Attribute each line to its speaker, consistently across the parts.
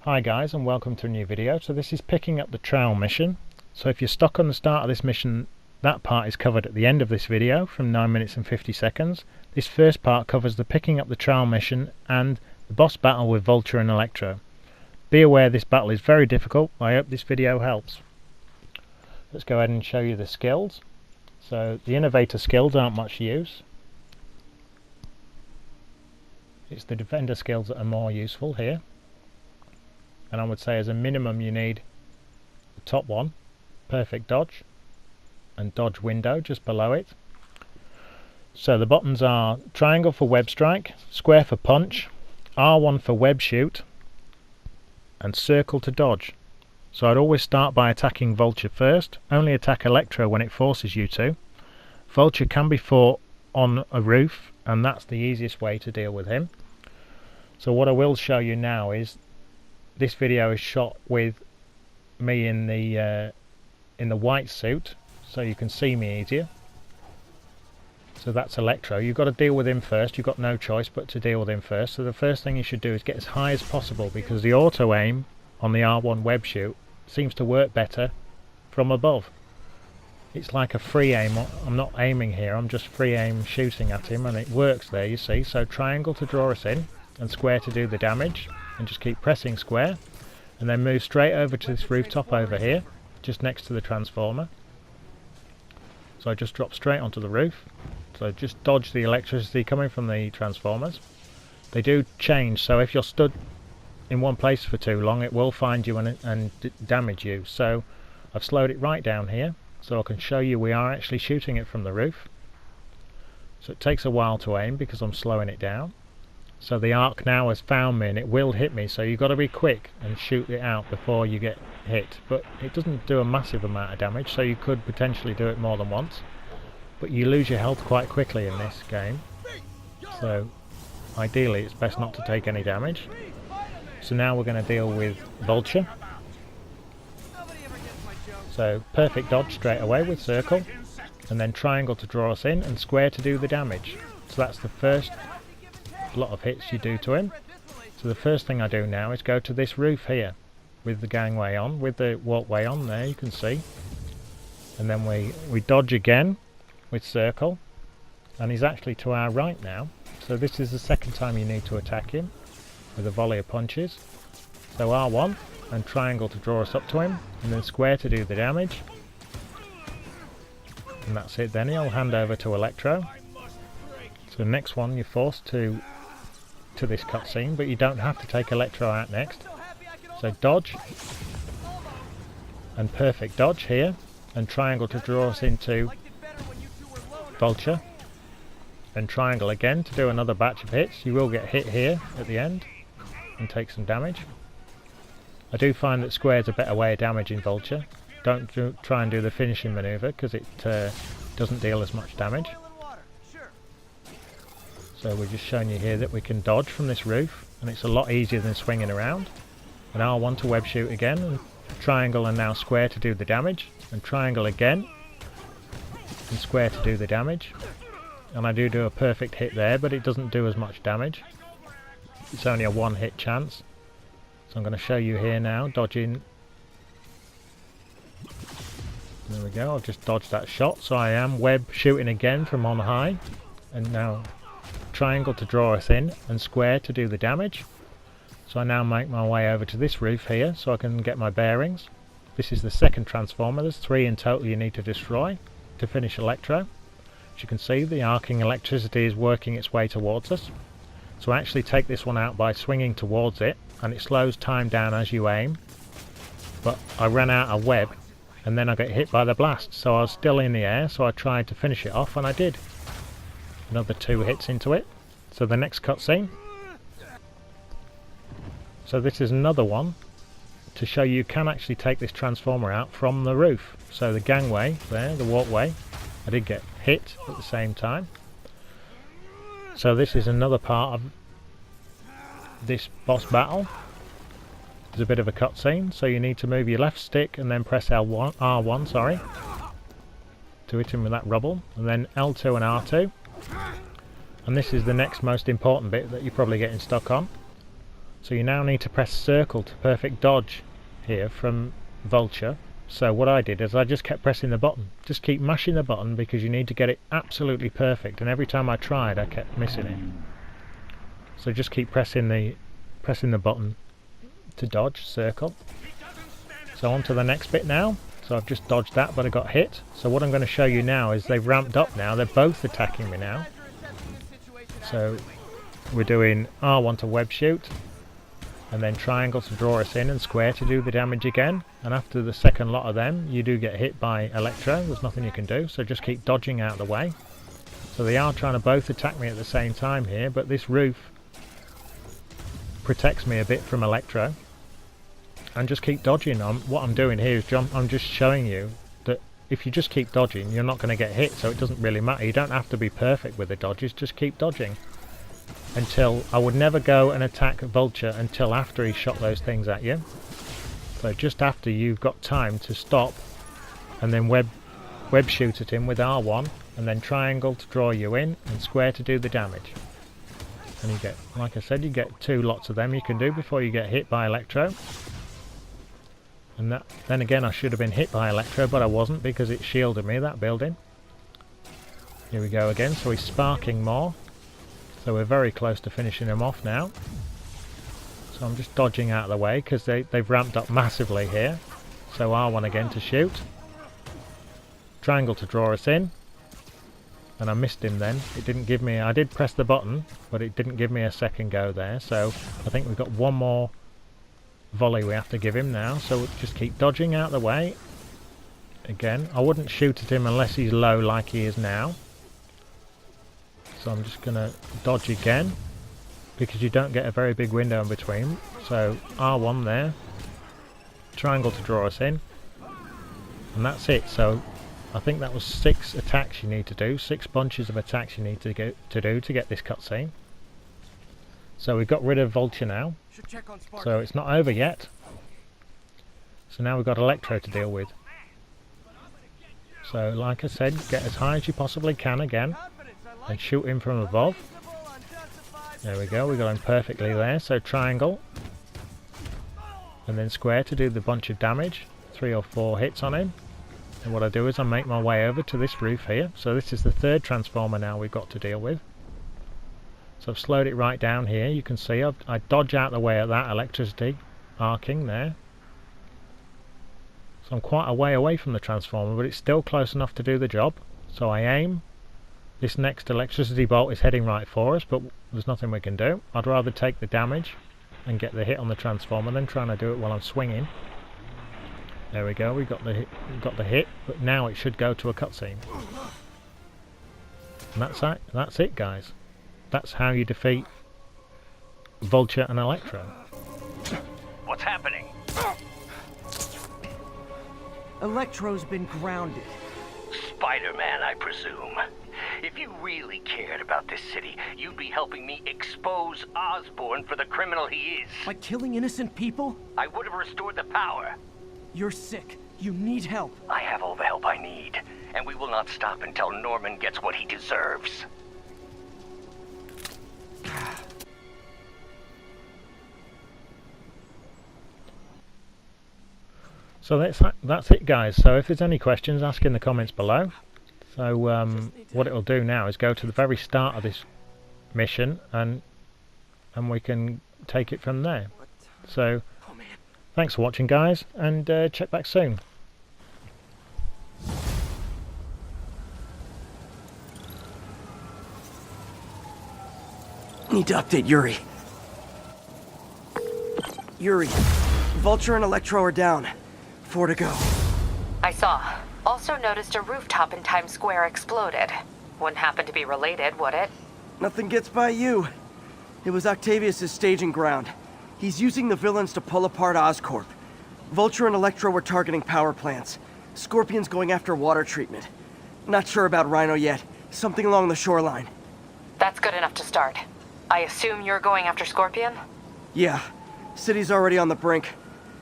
Speaker 1: Hi guys, and welcome to a new video. So this is picking up the trowel mission. So if you're stuck on the start of this mission, that part is covered at the end of this video from 9 minutes and 50 seconds. This first part covers the picking up the trowel mission and the boss battle with Vulture and Electro. Be aware this battle is very difficult. I hope this video helps. Let's go ahead and show you the skills. So the innovator skills aren't much use. It's the defender skills that are more useful here. And I would say as a minimum you need the top one, perfect dodge, and dodge window just below it. So the buttons are triangle for web strike, square for punch, R1 for web shoot, and circle to dodge. So I'd always start by attacking Vulture first, only attack Electro when it forces you to. Vulture can be fought on a roof, and that's the easiest way to deal with him. So what I will show you now is this video is shot with me in the white suit, so you can see me easier. So that's Electro. You've got to deal with him first. You've got no choice but to deal with him first. So the first thing you should do is get as high as possible, because the auto aim on the R1 web shoot seems to work better from above. It's like a free aim. I'm not aiming here, I'm just free aim shooting at him, and it works there, you see. So triangle to draw us in and square to do the damage, and just keep pressing square, and then move straight over to this rooftop over here just next to the transformer. So I just drop straight onto the roof. So just dodge the electricity coming from the transformers. They do change, so if you're stood in one place for too long it will find you and damage you. So I've slowed it right down here so I can show you we are actually shooting it from the roof. So it takes a while to aim because I'm slowing it down. So the arc now has found me and it will hit me, so you've got to be quick and shoot it out before you get hit. But it doesn't do a massive amount of damage, so you could potentially do it more than once. But you lose your health quite quickly in this game, so ideally it's best not to take any damage. So now we're going to deal with Vulture. So perfect dodge straight away with circle, and then triangle to draw us in and square to do the damage. So that's the first lot of hits you do to him. So the first thing I do now is go to this roof here with the gangway on, with the walkway on there, you can see. And then we dodge again with circle, and he's actually to our right now. So this is the second time you need to attack him with a volley of punches. So R1 and triangle to draw us up to him, and then square to do the damage. And that's it then. He'll hand over to Electro. So next one you're forced to this cutscene, but you don't have to take Electro out next. So dodge and perfect dodge here, and triangle to draw us into Vulture, and triangle again to do another batch of hits. You will get hit here at the end and take some damage. I do find that square's a better way of damaging Vulture. Don't try and do the finishing manoeuvre because it doesn't deal as much damage. So we're just showing you here that we can dodge from this roof, and it's a lot easier than swinging around. And R1 to web shoot again, and triangle and now square to do the damage, and triangle again and square to do the damage. And I do a perfect hit there, but it doesn't do as much damage. It's only a one hit chance. So I'm going to show you here now, dodging. There we go, I've just dodged that shot. So I am web shooting again from on high, and now triangle to draw us in and square to do the damage. So I now make my way over to this roof here so I can get my bearings. This is the second transformer. There's 3 in total you need to destroy to finish Electro. As you can see, the arcing electricity is working its way towards us. So I actually take this one out by swinging towards it, and it slows time down as you aim. But I ran out of web and then I got hit by the blast, so I was still in the air, so I tried to finish it off and I did. Another 2 hits into it. So the next cutscene. So this is another one to show you can actually take this transformer out from the roof. So the gangway there, the walkway, I did get hit at the same time. So this is another part of this boss battle. There's a bit of a cutscene, so you need to move your left stick and then press R1 to hit him with that rubble, and then L2 and R2. And this is the next most important bit that you're probably getting stuck on. So you now need to press circle to perfect dodge here from Vulture. So what I did is I just kept pressing the button. Just keep mashing the button because you need to get it absolutely perfect, and every time I tried I kept missing it. So just keep pressing the button to dodge, circle. So on to the next bit now. So I've just dodged that, but I got hit. So what I'm going to show you now is they've ramped up now. They're both attacking me now. So we're doing R1 to web shoot, and then triangle to draw us in, and square to do the damage again. And after the second lot of them, you do get hit by electro. There's nothing you can do, so just keep dodging out of the way. So they are trying to both attack me at the same time here, but this roof protects me a bit from electro. And just keep dodging. What I'm doing here is I'm just showing you that if you just keep dodging, you're not going to get hit, so it doesn't really matter. You don't have to be perfect with the dodges, just keep dodging. Until I would never go and attack Vulture until after he shot those things at you. So just after you've got time to stop and then web shoot at him with R1, and then triangle to draw you in and square to do the damage. And you get, like I said, you get 2 lots of them you can do before you get hit by electro. And that, then again, I should have been hit by electro, but I wasn't because it shielded me, that building. Here we go again, so he's sparking more. So we're very close to finishing him off now. So I'm just dodging out of the way because they've ramped up massively here. So R1 again to shoot. Triangle to draw us in. And I missed him then. It didn't give me... I did press the button, but it didn't give me a second go there. So I think we've got one more volley we have to give him now. So we'll just keep dodging out of the way. Again, I wouldn't shoot at him unless he's low like he is now. So I'm just going to dodge again, because you don't get a very big window in between. So R1 there, triangle to draw us in, and that's it. So I think that was 6 attacks you need to do, 6 bunches of attacks you need to do to get this cutscene. So we've got rid of Vulture now, so it's not over yet. So now we've got Electro to deal with. So like I said, get as high as you possibly can again. And shoot him from above. There we go, we got him perfectly there. So triangle. And then square to do the bunch of damage. 3 or 4 hits on him. And what I do is I make my way over to this roof here. So this is the 3rd transformer now we've got to deal with. So I've slowed it right down here. You can see I dodge out the way of that electricity arcing there. So I'm quite a way away from the transformer, but it's still close enough to do the job. So I aim. This next electricity bolt is heading right for us, but there's nothing we can do. I'd rather take the damage and get the hit on the transformer than trying to do it while I'm swinging. There we go, we got the hit, but now it should go to a cutscene. And that's it, guys. That's how you defeat Vulture and Electro.
Speaker 2: What's happening?
Speaker 3: Electro's been grounded.
Speaker 2: Spiderman, I presume. If you really cared about this city, you'd be helping me expose Osborn for the criminal he is.
Speaker 3: By killing innocent people?
Speaker 2: I would have restored the power.
Speaker 3: You're sick. You need help.
Speaker 2: I have all the help I need, and we will not stop until Norman gets what he deserves.
Speaker 1: So that's it, guys. So if there's any questions, ask in the comments below. So what it'll do now is go to the very start of this mission, and we can take it from there. So thanks for watching, guys, and check back soon.
Speaker 3: Need to update Yuri. Yuri, Vulture and Electro are down. 4 to go.
Speaker 4: I saw. Also noticed a rooftop in Times Square exploded. Wouldn't happen to be related, would it?
Speaker 3: Nothing gets by you. It was Octavius' staging ground. He's using the villains to pull apart Oscorp. Vulture and Electro were targeting power plants. Scorpion's going after water treatment. Not sure about Rhino yet. Something along the shoreline.
Speaker 4: That's good enough to start. I assume you're going after Scorpion?
Speaker 3: Yeah. City's already on the brink.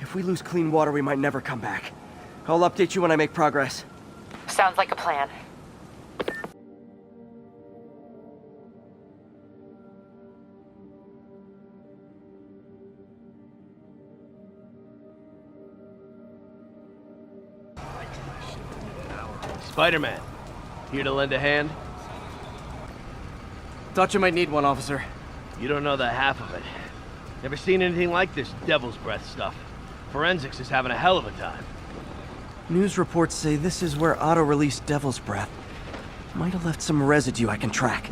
Speaker 3: If we lose clean water, we might never come back. I'll update you when I make progress.
Speaker 4: Sounds like a plan.
Speaker 5: Spiderman, here to lend a hand?
Speaker 3: Thought you might need one, officer.
Speaker 5: You don't know the half of it. Never seen anything like this devil's breath stuff. Forensics is having a hell of a time.
Speaker 3: News reports say this is where Otto released Devil's Breath. Might have left some residue I can track.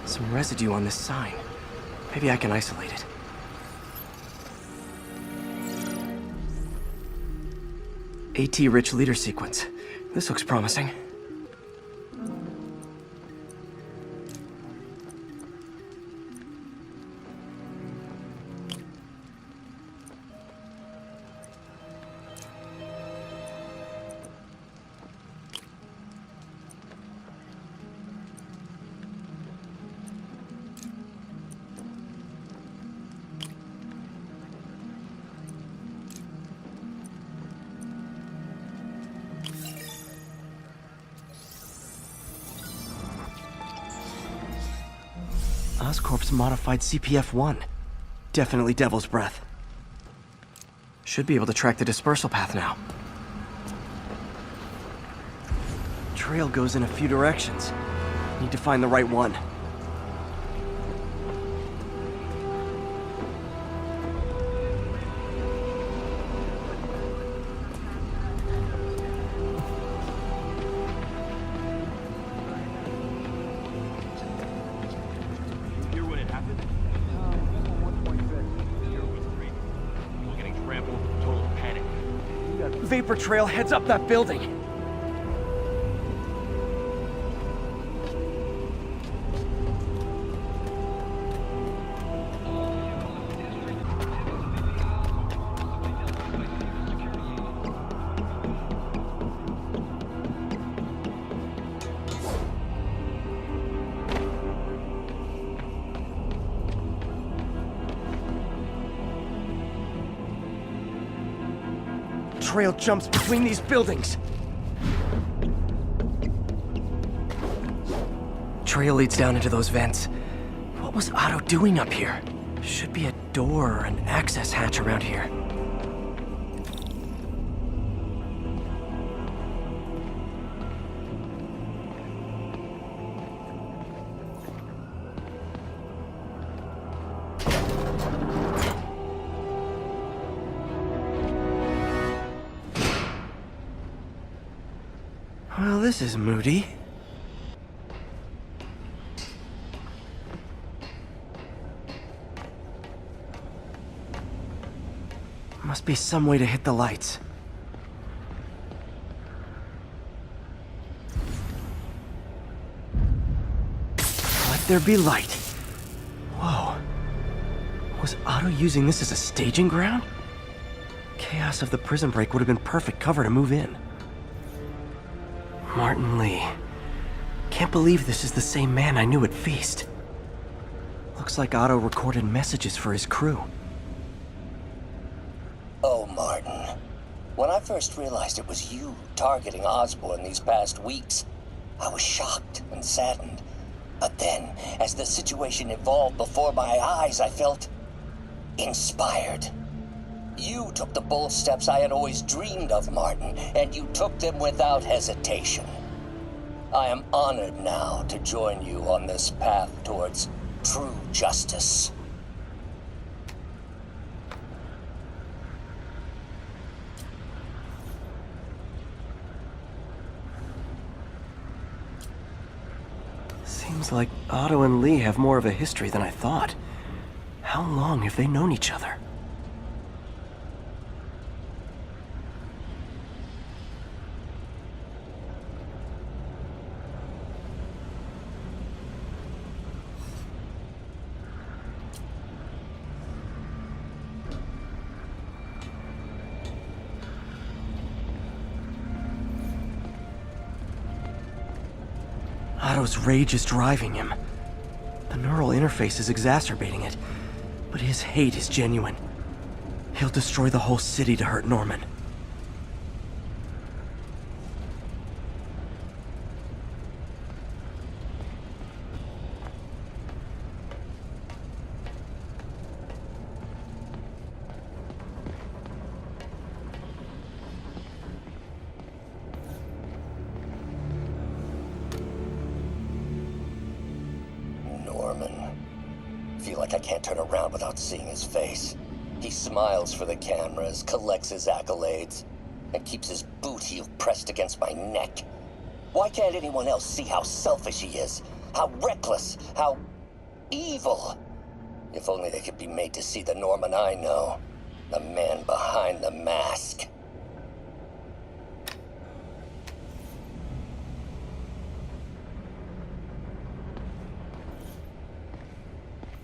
Speaker 3: Some residue on this sign. Maybe I can isolate it. AT-rich leader sequence. This looks promising. Oscorp's modified CPF-1. Definitely Devil's Breath. Should be able to track the dispersal path now. Trail goes in a few directions. Need to find the right one. Vapor trail heads up that building. Trail jumps between these buildings. Trail leads down into those vents. What was Otto doing up here? Should be a door or an access hatch around here. Well, this is moody. Must be some way to hit the lights. Let there be light. Whoa. Was Otto using this as a staging ground? Chaos of the prison break would have been perfect cover to move in. Martin Lee. Can't believe this is the same man I knew at Feast. Looks like Otto recorded messages for his crew.
Speaker 6: Oh, Martin. When I first realized it was you targeting Osborn these past weeks, I was shocked and saddened. But then, as the situation evolved before my eyes, I felt inspired. You took the bold steps I had always dreamed of, Martin, and you took them without hesitation. I am honored now to join you on this path towards true justice.
Speaker 3: Seems like Otto and Lee have more of a history than I thought. How long have they known each other? Otto's rage is driving him. The neural interface is exacerbating it, but his hate is genuine. He'll destroy the whole city to hurt Norman.
Speaker 6: like I can't turn around without seeing his face. He smiles for the cameras, collects his accolades, and keeps his boot heel pressed against my neck. Why can't anyone else see how selfish he is? How reckless? How evil? If only they could be made to see the Norman I know. The man behind the mask.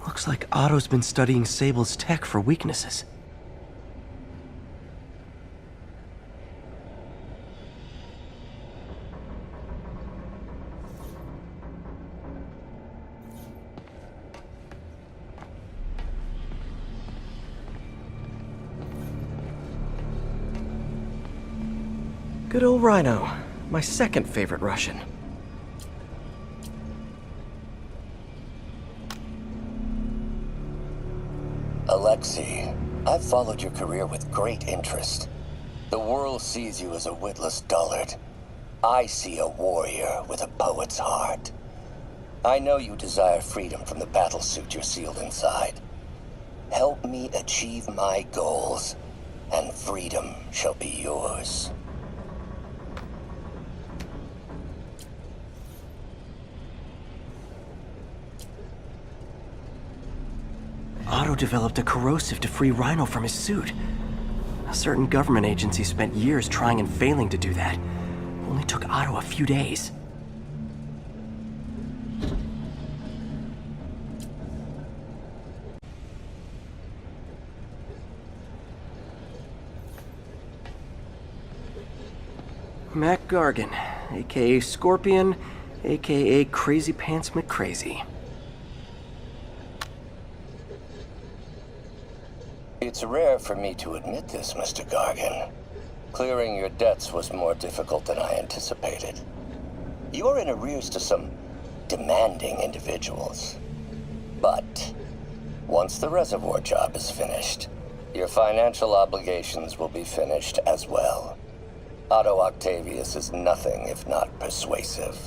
Speaker 3: Looks like Otto's been studying Sable's tech for weaknesses. Good old Rhino, my second favorite Russian.
Speaker 6: Alexei, I've followed your career with great interest. The world sees you as a witless dullard. I see a warrior with a poet's heart. I know you desire freedom from the battlesuit you're sealed inside. Help me achieve my goals, and freedom shall be yours.
Speaker 3: Otto developed a corrosive to free Rhino from his suit. A certain government agency spent years trying and failing to do that. It only took Otto a few days. Mac Gargan, aka Scorpion, aka Crazy Pants McCrazy.
Speaker 6: It's rare for me to admit this, Mr. Gargan. Clearing your debts was more difficult than I anticipated. You're in arrears to some demanding individuals. But once the reservoir job is finished, your financial obligations will be finished as well. Otto Octavius is nothing if not persuasive.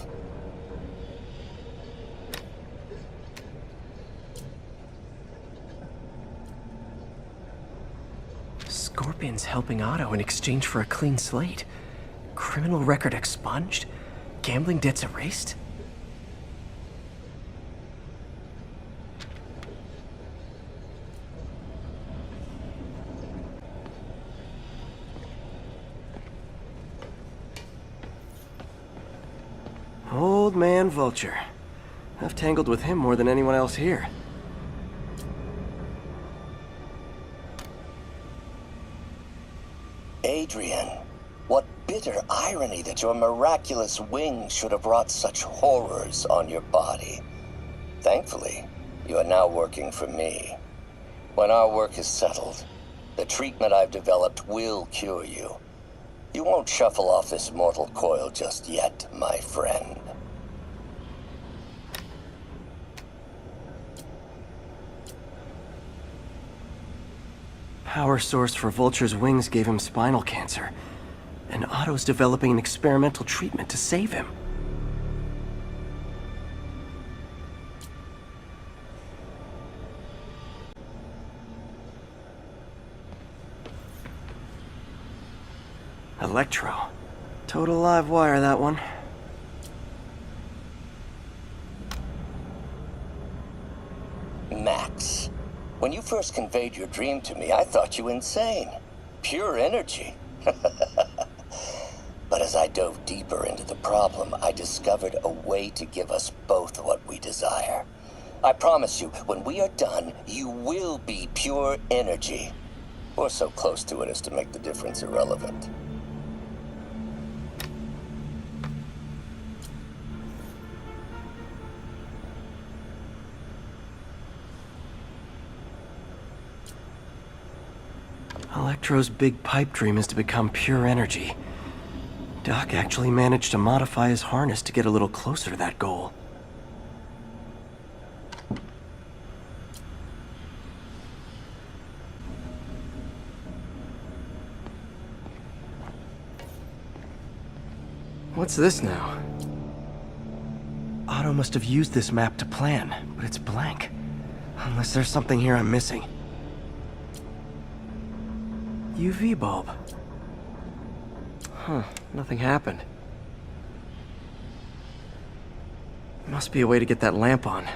Speaker 3: Scorpion's helping Otto in exchange for a clean slate. Criminal record expunged? Gambling debts erased? Old man Vulture. I've tangled with him more than anyone else here.
Speaker 6: Adrian, what bitter irony that your miraculous wings should have wrought such horrors on your body. Thankfully, you are now working for me. When our work is settled, the treatment I've developed will cure you. You won't shuffle off this mortal coil just yet, my friend.
Speaker 3: Power source for Vulture's wings gave him spinal cancer, and Otto's developing an experimental treatment to save him. Electro. Total live wire, that one.
Speaker 6: Max. When you first conveyed your dream to me, I thought you insane. Pure energy. But as I dove deeper into the problem, I discovered a way to give us both what we desire. I promise you, when we are done, you will be pure energy. Or so close to it as to make the difference irrelevant.
Speaker 3: Electro's big pipe dream is to become pure energy. Doc actually managed to modify his harness to get a little closer to that goal. What's this now? Otto must have used this map to plan, but it's blank. Unless there's something here I'm missing. UV bulb. Huh, nothing happened. Must be a way to get that lamp on.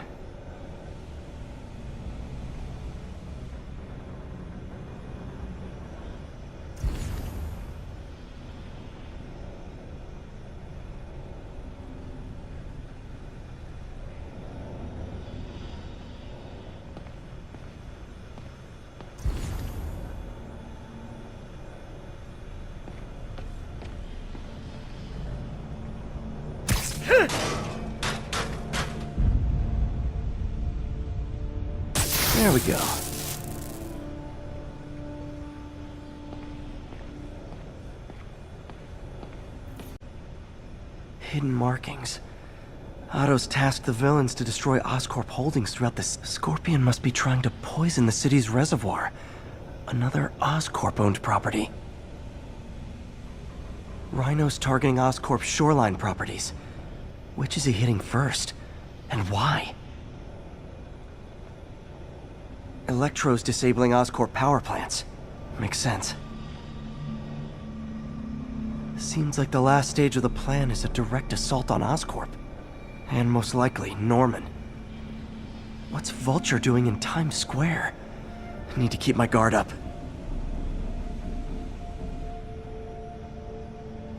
Speaker 3: There we go. Hidden markings. Otto's tasked the villains to destroy Oscorp holdings throughout the Scorpion must be trying to poison the city's reservoir. Another Oscorp-owned property. Rhino's targeting Oscorp's shoreline properties. Which is he hitting first? And why? Electro's disabling Oscorp power plants. Makes sense. Seems like the last stage of the plan is a direct assault on Oscorp. And most likely, Norman. What's Vulture doing in Times Square? I need to keep my guard up.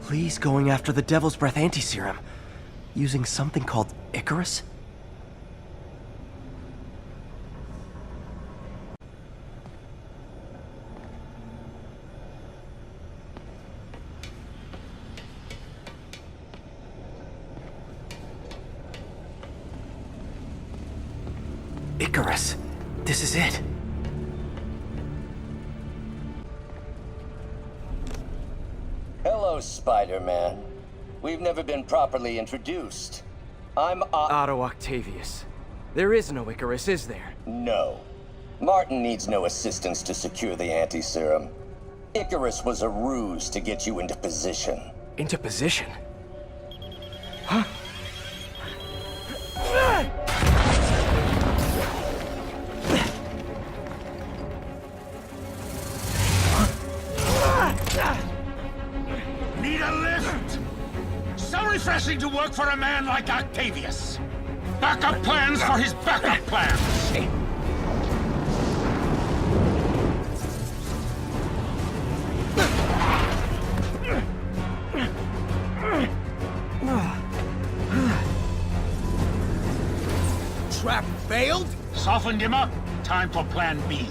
Speaker 3: Lee's going after the Devil's Breath anti-serum, using something called Icarus? Icarus. This is it.
Speaker 6: Hello, Spider-Man. We've never been properly introduced. I'm
Speaker 3: Otto Octavius. There is no Icarus, is there?
Speaker 6: No. Martin needs no assistance to secure the anti-serum. Icarus was a ruse to get you into position.
Speaker 3: Into position? Huh?
Speaker 7: Need a lift? So refreshing to work for a man like Octavius. Backup plans for his backup plans. Trap failed? Softened him up. Time for plan B.